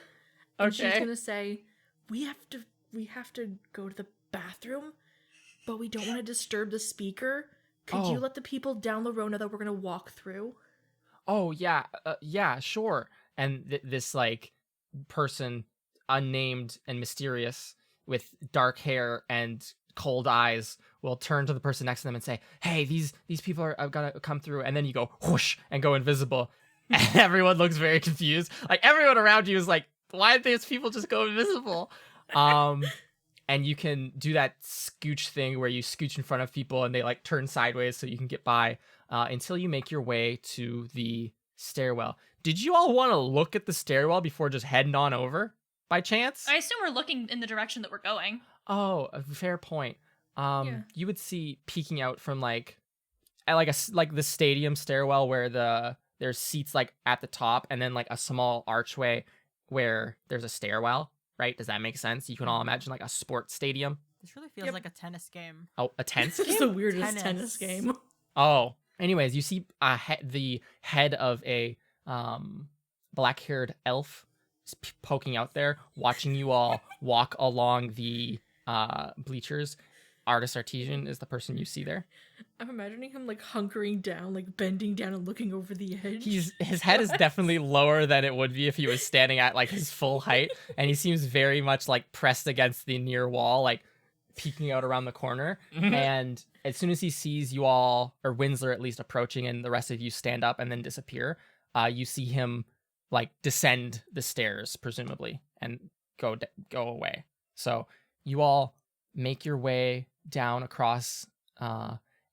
and she's Okay. gonna say, "We have to go to the bathroom, but we don't want to disturb the speaker. Could you Oh. let the people down the row know that we're gonna walk through?" Oh yeah, yeah, sure. And this like person, unnamed and mysterious, with dark hair and cold eyes, will turn to the person next to them and say, "Hey, these people are gonna come through." And then you go whoosh and go invisible, and everyone looks very confused. Like everyone around you is like, "Why did these people just go invisible?" And you can do that scooch thing where you scooch in front of people and they like turn sideways so you can get by. Until you make your way to the stairwell. Did you all want to look at the stairwell before just heading on over by chance? I assume we're looking in the direction that we're going. Oh, a fair point. Yeah. You would see peeking out from like the stadium stairwell where there's seats like at the top and then like a small archway where there's a stairwell, right? Does that make sense? You can all imagine like a sports stadium. This really feels Yep. like a tennis game. Oh, a tense This is game? the weirdest Tennis. tennis game. Oh, anyways, you see the head of a black-haired elf poking out there, watching you all walk along the bleachers. Artist Artesian is the person you see there. I'm imagining him like hunkering down, like bending down and looking over the edge. His head is definitely lower than it would be if he was standing at like his full height, and he seems very much like pressed against the near wall, like peeking out around the corner. And as soon as he sees you all, or Winsler at least, approaching, and the rest of you stand up and then disappear, you see him like descend the stairs, presumably, and go away. So you all make your way down across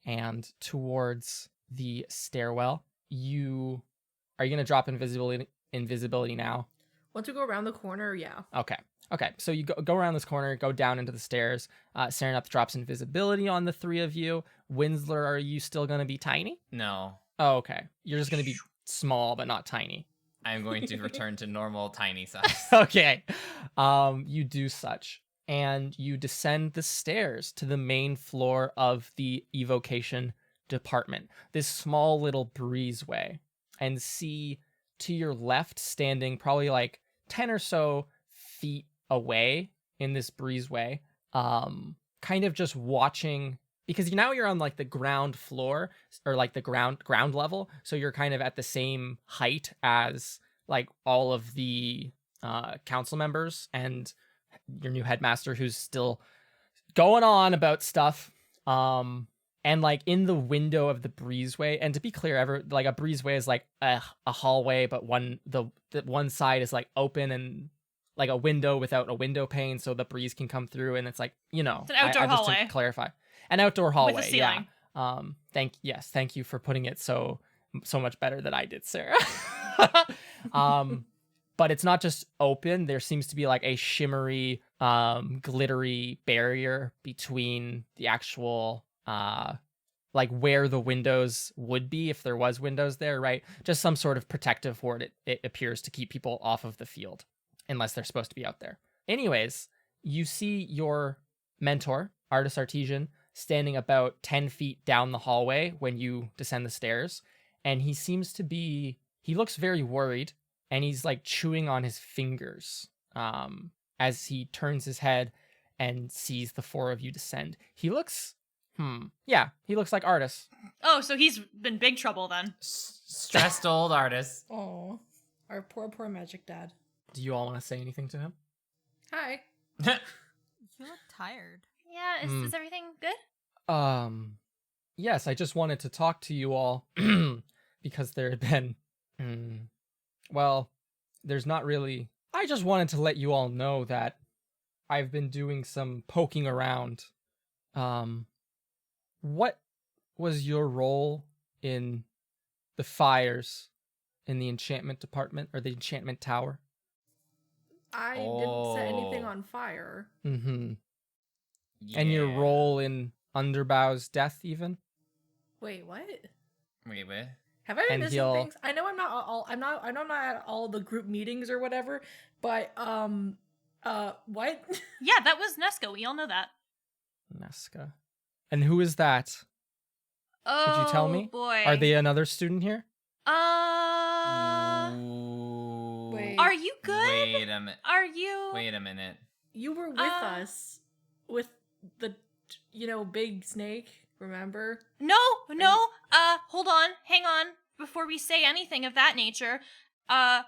and towards the stairwell. Are you gonna drop invisibility now? Once we go around the corner, yeah. Okay, so you go around this corner, go down into the stairs. Serenup drops invisibility on the three of you. Winsler, are you still going to be tiny? no. Oh, okay. You're just going to be small, but not tiny. I'm going to return to normal tiny size. Okay. You do such, and you descend the stairs to the main floor of the evocation department, this small little breezeway, and see to your left, standing probably like 10 or so feet away in this breezeway, kind of just watching, because now you're on like the ground floor, or like the ground level, so you're kind of at the same height as like all of the council members and your new headmaster, who's still going on about stuff. And like in the window of the breezeway, and to be clear, like a breezeway is like a hallway, but the one side is like open and like a window without a window pane, so the breeze can come through, and it's like, you know, It's an outdoor just hallway. to clarify, an outdoor hallway With a ceiling. Yeah. Thank you for putting it so much better than I did, Sarah. But it's not just open. There seems to be like a shimmery, glittery barrier between the actual like where the windows would be if there was windows there, right? Just some sort of protective ward, it appears, to keep people off of the field unless they're supposed to be out there. Anyways, you see your mentor, Artis Artesian, standing about 10 feet down the hallway when you descend the stairs, and he looks very worried, and he's like chewing on his fingers as he turns his head and sees the four of you descend. He looks he looks like Artis. Oh, so he's been big trouble then. Stressed old artist. Oh, our poor magic dad. Do you all want to say anything to him? Hi. You look tired. Yeah, is everything good? Yes, I just wanted to talk to you all because there had been, well, there's not really. I just wanted to let you all know that I've been doing some poking around. What was your role in the fires in the enchantment department, or the enchantment tower? I didn't set anything on fire. Mm-hmm. Yeah. And your role in Underbow's death, even? Wait, what? Wait. Have I been And missing he'll- things? I know I'm not at all the group meetings or whatever, but what? Yeah, that was Nesca. We all know that. Nesca. And who is that? Oh, Could you tell me? Boy. Are they another student here? Ooh. Wait. Are you good? Wait a minute. Are you? Wait a minute. You were with us with the big snake, remember? No. Hold on. Hang on. Before we say anything of that nature, are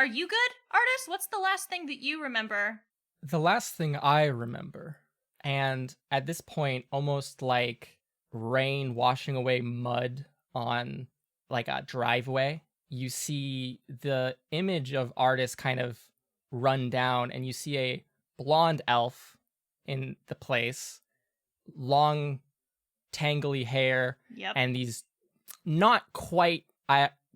you good, Artis? What's the last thing that you remember? The last thing I remember, and at this point, almost like rain washing away mud on like a driveway, you see the image of Artis kind of run down, and you see a blonde elf in the place, long, tangly hair, Yep. and these not quite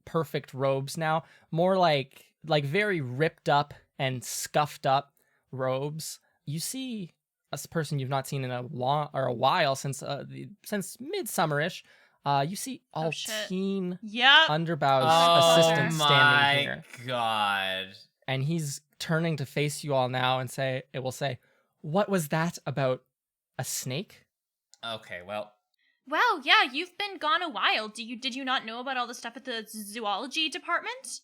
perfect robes now, more like very ripped up and scuffed up robes. You see a person you've not seen in a while, since midsummerish. You see Oh, shit. Altine Yep. Underbow's assistant standing my here, god. and he's turning to face you all now and will say, "What was that about a snake?" Okay, well, Wow, yeah, you've been gone a while. Did you not know about all the stuff at the zoology department?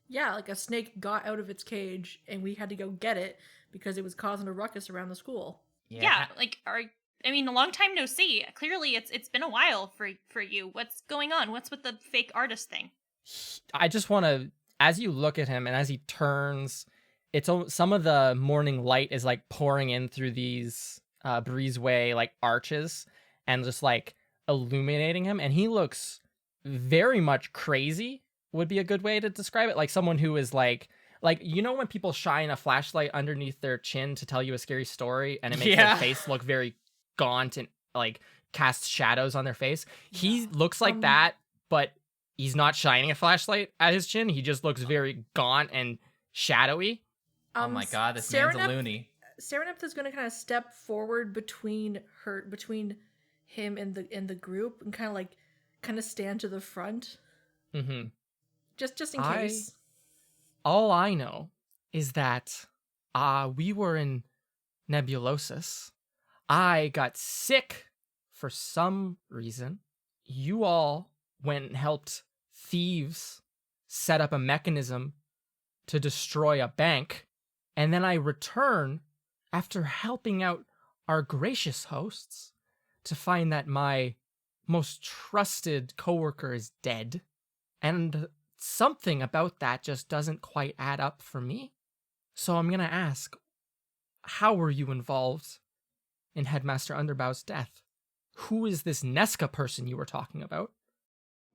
Yeah, like a snake got out of its cage and we had to go get it because it was causing a ruckus around the school. Yeah, a long time no see. Clearly it's been a while for you. What's going on? What's with the fake artist thing? I just want to, as you look at him and as he turns, some of the morning light is like pouring in through these breezeway like arches and just like illuminating him, and he looks very much crazy, would be a good way to describe it. Like someone who is like when people shine a flashlight underneath their chin to tell you a scary story, and it makes their face look very gaunt and like cast shadows on their face. He looks like that, but he's not shining a flashlight at his chin. He just looks very gaunt and shadowy. oh my god, this man's a loony. Serenep is going to kind of step forward between him and the group and kind of stand to the front. Mm-hmm. Just in case. All I know is that we were in Nebulosis. I got sick for some reason. You all went and helped thieves set up a mechanism to destroy a bank, and then I return after helping out our gracious hosts to find that my most trusted coworker is dead. And something about that just doesn't quite add up for me. So I'm going to ask, how were you involved in Headmaster Underbow's death? Who is this Nesca person you were talking about?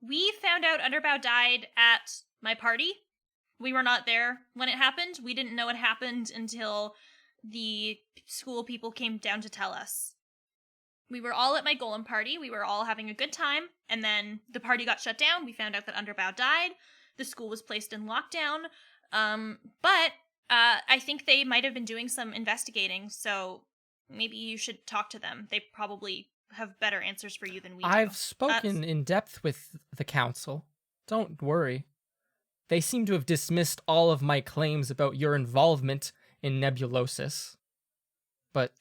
We found out Underbow died at my party. We were not there when it happened. We didn't know it happened until the school people came down to tell us. We were all at my Golem party. We were all having a good time. And then the party got shut down. We found out that Underbow died. The school was placed in lockdown. But I think they might have been doing some investigating. So maybe you should talk to them. They probably have better answers for you than we do. I've spoken in depth with the council. Don't worry. They seem to have dismissed all of my claims about your involvement in Nebulosis. But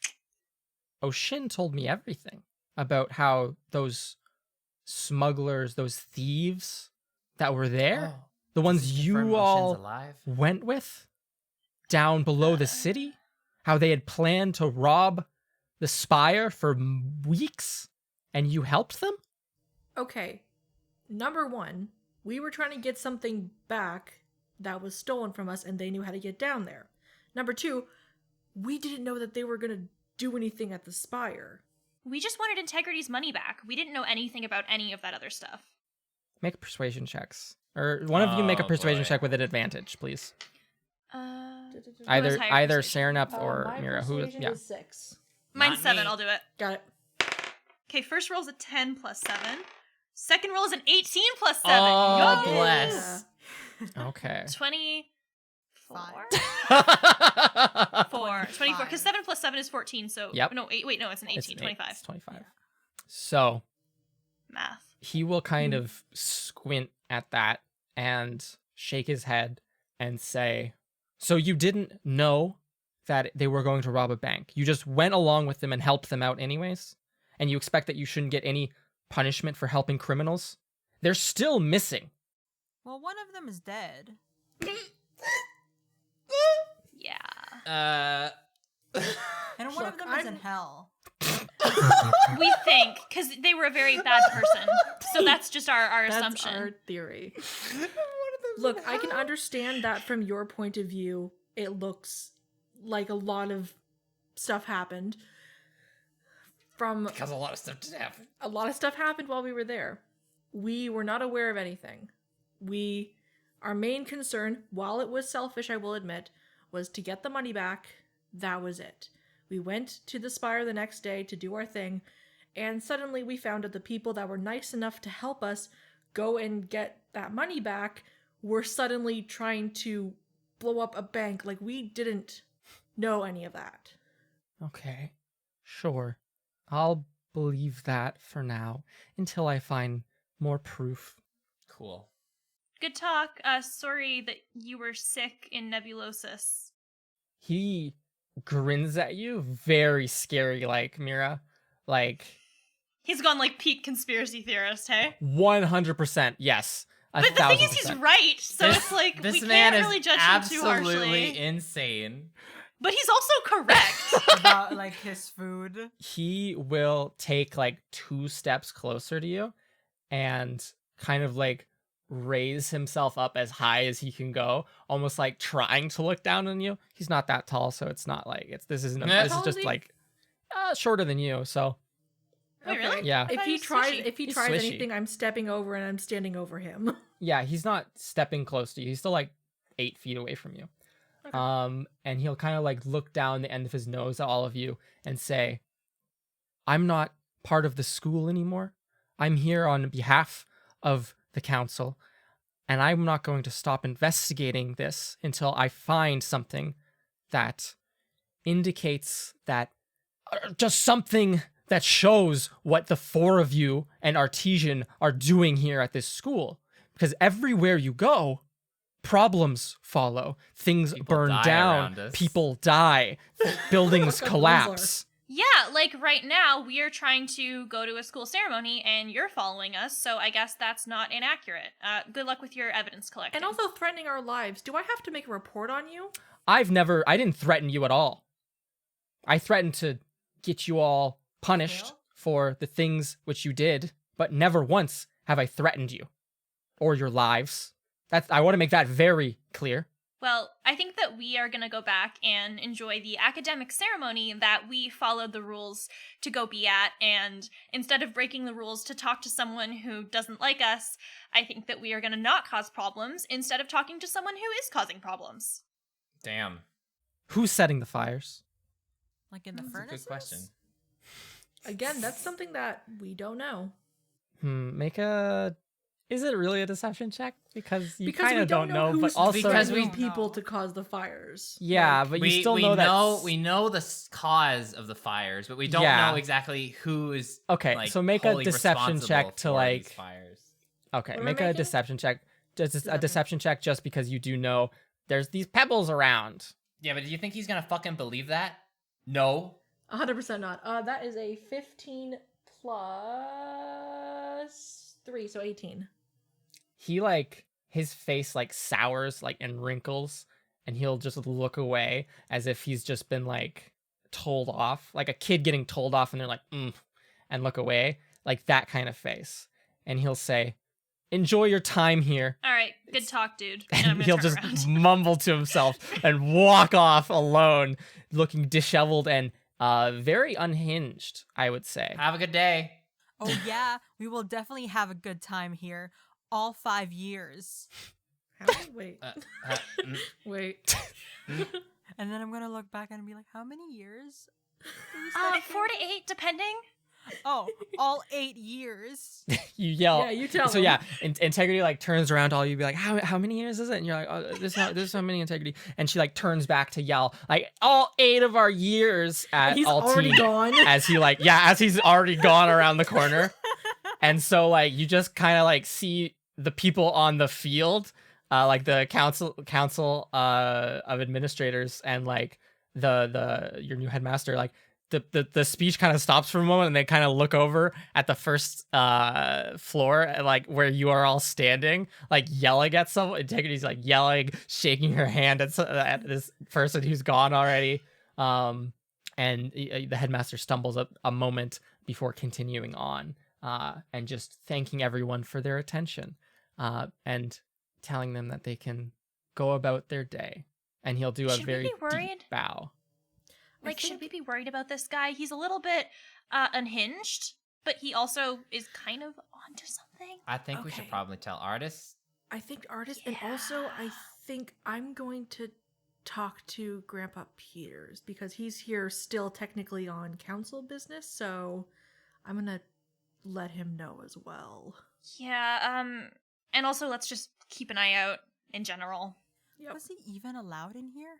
Oshin told me everything about how those smugglers, those thieves that were there, the ones you all went with down below the city, how they had planned to rob the spire for weeks, and you helped them? Okay. Number one, we were trying to get something back that was stolen from us, and they knew how to get down there. Number two, we didn't know that they were going to do anything at the spire. We just wanted Integrity's money back. We didn't know anything about any of that other stuff. Make persuasion checks. Or one of you make a persuasion check with an advantage, please. Either Serenep or my Mira. persuasion is 6. Mine's Not 7, me. I'll do it. Got it. Okay, first roll is a 10 plus 7. Second roll is an 18 plus 7. Oh, Yup. bless. Okay. 24? 4. 24, Five. because 7 plus 7 is 14, so... Yep. No, 8, wait, no, it's an 18, It's 25. It's 25. So Math. he will kind of squint at that and shake his head and say, so you didn't know that they were going to rob a bank. You just went along with them and helped them out anyways? And you expect that you shouldn't get any punishment for helping criminals? They're still missing. Well, one of them is dead. Yeah. And one of Look, them is in hell. We think, because they were a very bad person. So that's just our That's assumption. our theory. Look, I can understand that from your point of view. It looks like a lot of stuff happened. Because a lot of stuff did happen. A lot of stuff happened while we were there. We were not aware of anything. Our main concern, while it was selfish, I will admit, was to get the money back. That was it. We went to the Spire the next day to do our thing, and suddenly we found out the people that were nice enough to help us go and get that money back were suddenly trying to blow up a bank. Like, we didn't know any of that. Okay, sure. I'll believe that for now until I find more proof. Cool. Good talk. Sorry that you were sick in Nebulosis. He grins at you, very scary, like, Mira. Like, He's gone like peak conspiracy theorist, hey? 100%, yes. But the thing is, he's right. So it's like, we This man can't is really judge him too absolutely harshly. insane. But he's also correct. About, like, his food. He will take, like, 2 steps closer to you and kind of, like, raise himself up as high as he can go, almost like trying to look down on you. He's not that tall, so it's not like this is How just is he? like shorter than you. So Wait, really? yeah, I If thought he was tries, swishy. if he He's tries swishy. anything, I'm stepping over and I'm standing over him. yeah, he's not stepping close to you. He's still like 8 feet away from you. Okay. And he'll kind of like look down the end of his nose at all of you and say, "I'm not part of the school anymore. I'm here on behalf of the council, and I'm not going to stop investigating this until I find something that indicates that just something that shows what the 4 of you and Artesian are doing here at this school. Because everywhere you go, problems follow. Things People burn die down. around us. People die. Buildings Like a collapse. Yeah, like right now, we are trying to go to a school ceremony and you're following us, so I guess that's not inaccurate. Good luck with your evidence collecting. And also threatening our lives. Do I have to make a report on you? I didn't threaten you at all. I threatened to get you all punished Well? for the things which you did, but never once have I threatened you or your lives. I want to make that very clear. Well, I think that we are going to go back and enjoy the academic ceremony that we followed the rules to go be at, and instead of breaking the rules to talk to someone who doesn't like us, I think that we are going to not cause problems instead of talking to someone who is causing problems. Damn. Who's setting the fires? Like in the That's a furnaces? good question. Again, that's something that we don't know. Is it really a deception check? Because you Because kind we of don't know, but who's also Because we threatening people know. to cause the fires. yeah, Like, but you we still we know that. know we know the cause of the fires, but we don't Yeah. know exactly who is Okay, like, so make a wholly deception responsible check to for like. these fires. Okay, What am I make a making? deception check. Just a Deception. deception check, just because you do know there's these pebbles around. Yeah, but do you think he's gonna fucking believe that? No. 100% not. That is a 15 plus 3, so 18. He his face sours and wrinkles, and he'll just look away as if he's just been told off, like a kid getting told off, and they're like, and look away, like that kind of face. And he'll say, "Enjoy your time here." All right, good talk, dude. And I'm And gonna he'll turn just around. mumble to himself and walk off alone, looking disheveled and very unhinged, I would say. Have a good day. Oh yeah, we will definitely have a good time here. All 5 years. Wait. Mm. Wait. And then I'm gonna look back and be like, how many years? did we study 4 to 8, depending. Oh, all 8 years. You yell. Yeah, you tell So him. yeah, Integrity turns around to all you, be like, how many years is it? And you're like, oh, this is how many, Integrity. And she turns back to yell all 8 of our years at He's all already gone. as he as he's already gone around the corner. And so you just kind of see the people on the field, the council of administrators, and the your new headmaster, the speech kind of stops for a moment, and they kind of look over at the first floor, where you are all standing, yelling at someone. Integrity's yelling, shaking her hand at this person who's gone already. And the headmaster stumbles up a moment before continuing on, and just thanking everyone for their attention, and telling them that they can go about their day. And he'll do a Should we very be worried? deep bow. Should we be worried about this guy? He's a little bit unhinged, but he also is kind of onto something. I think we should Okay. probably tell artists. I think artist, and also I think I'm going to talk to Grandpa Peters because he's here still technically on council business, so I'm gonna let him know as well. Yeah, and also let's just keep an eye out in general. Yep. Was he even allowed in here?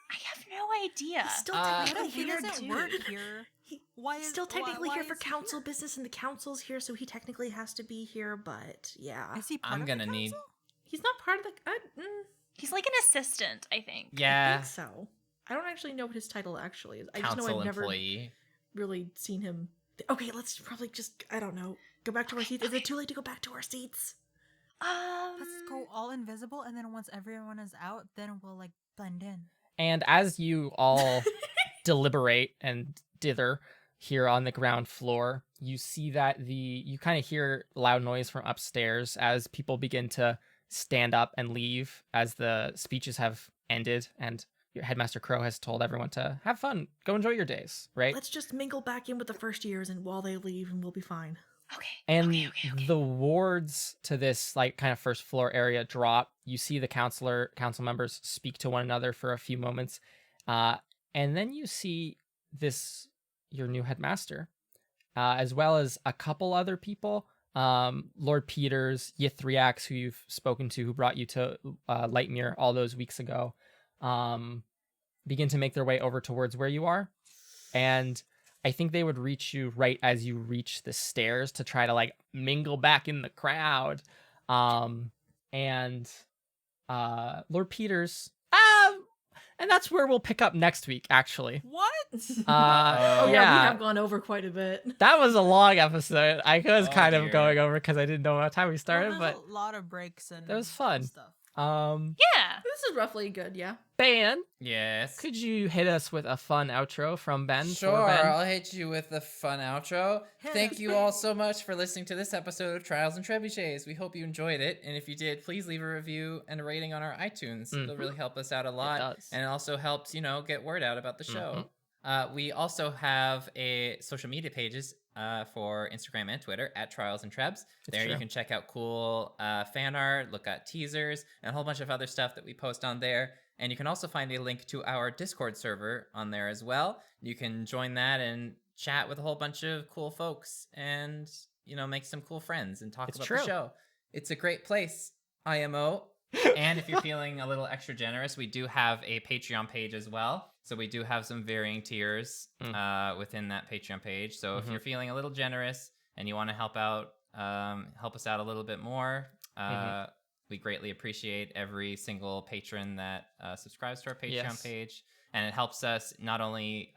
I have no idea. He's still Uh, technically He here, doesn't dude. work here. Why He's is still technically why here for is he council business, and the council's here, so he technically has to be here. But yeah, Is he part I'm of the gonna need- council? he's not part of the. He's like an assistant, I think. I Yeah, think so. I don't actually know what his title actually is. I just know council I've never employee. really seen him. Okay, let's probably just, I don't know, go back to our seats. Is it too late to go back to our seats? Let's go all invisible, and then once everyone is out, then we'll blend in. And as you all deliberate and dither here on the ground floor, you see that you kind of hear loud noise from upstairs as people begin to stand up and leave as the speeches have ended, and your headmaster Crow has told everyone to have fun, go enjoy your days, right? Let's just mingle back in with the first years, and while they leave, and we'll be fine. Okay. And okay. the wards to this kind of first floor area drop. You see the council members speak to one another for a few moments, and then you see your new headmaster, as well as a couple other people, Lord Peters, Yithriax, who you've spoken to, who brought you to Lightmere all those weeks ago, begin to make their way over towards where you are, and I think they would reach you right as you reach the stairs to try to mingle back in the crowd. And Lord Peters, And that's where we'll pick up next week, actually. What? Oh yeah, we yeah. have gone over quite a bit. That was a long episode. I was Oh, kind of dear. going over because I didn't know what time we started, Well, but there's a lot of breaks and that was fun. stuff. Yeah. This is roughly good, yeah. Ben, Yes. could you hit us with a fun outro from Ben? for Sure, Ben? I'll hit you with a fun outro. Thank you all so much for listening to this episode of Trials and Trebuchets. We hope you enjoyed it, and if you did, please leave a review and a rating on our iTunes. It'll really help us out a lot, does. and it also helps, get word out about the show. We also have social media pages for Instagram and Twitter at Trials and Trebs. There you true. can check out cool fan art, look at teasers, and a whole bunch of other stuff that we post on there. And you can also find a link to our Discord server on there as well. You can join that and chat with a whole bunch of cool folks and, make some cool friends and talk It's about true. the show. It's a great place, IMO. And if you're feeling a little extra generous, we do have a Patreon page as well. So we do have some varying tiers within that Patreon page. So if you're feeling a little generous and you want to help us out a little bit more, we greatly appreciate every single patron that subscribes to our Patreon page. And it helps us not only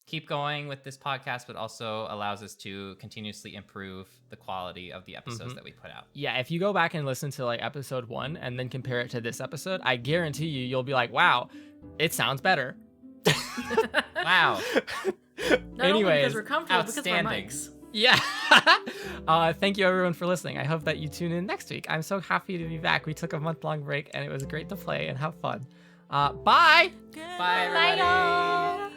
keep going with this podcast, but also allows us to continuously improve the quality of the episodes that we put out. Yeah, if you go back and listen to like episode 1 and then compare it to this episode, I guarantee you'll be like, wow, it sounds better. Wow. Not only because we're comfortable, because of our outstanding. mics. Yeah. Thank you everyone for listening. I hope that you tune in next week. I'm so happy to be back. We took a month-long break and it was great to play and have fun. Bye. Bye, Bye, everybody. y'all.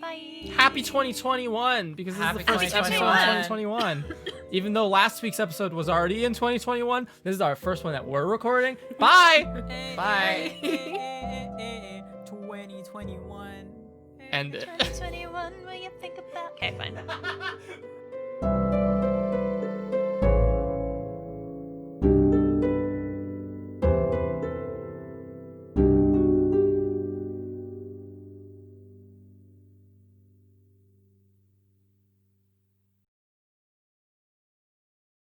Bye. Happy 2021 because this is the Happy first episode of 2021. Even though last week's episode was already in 2021, this is our first one that we're recording. Bye. Bye. 2021. And 2021, will you think about? Okay, fine.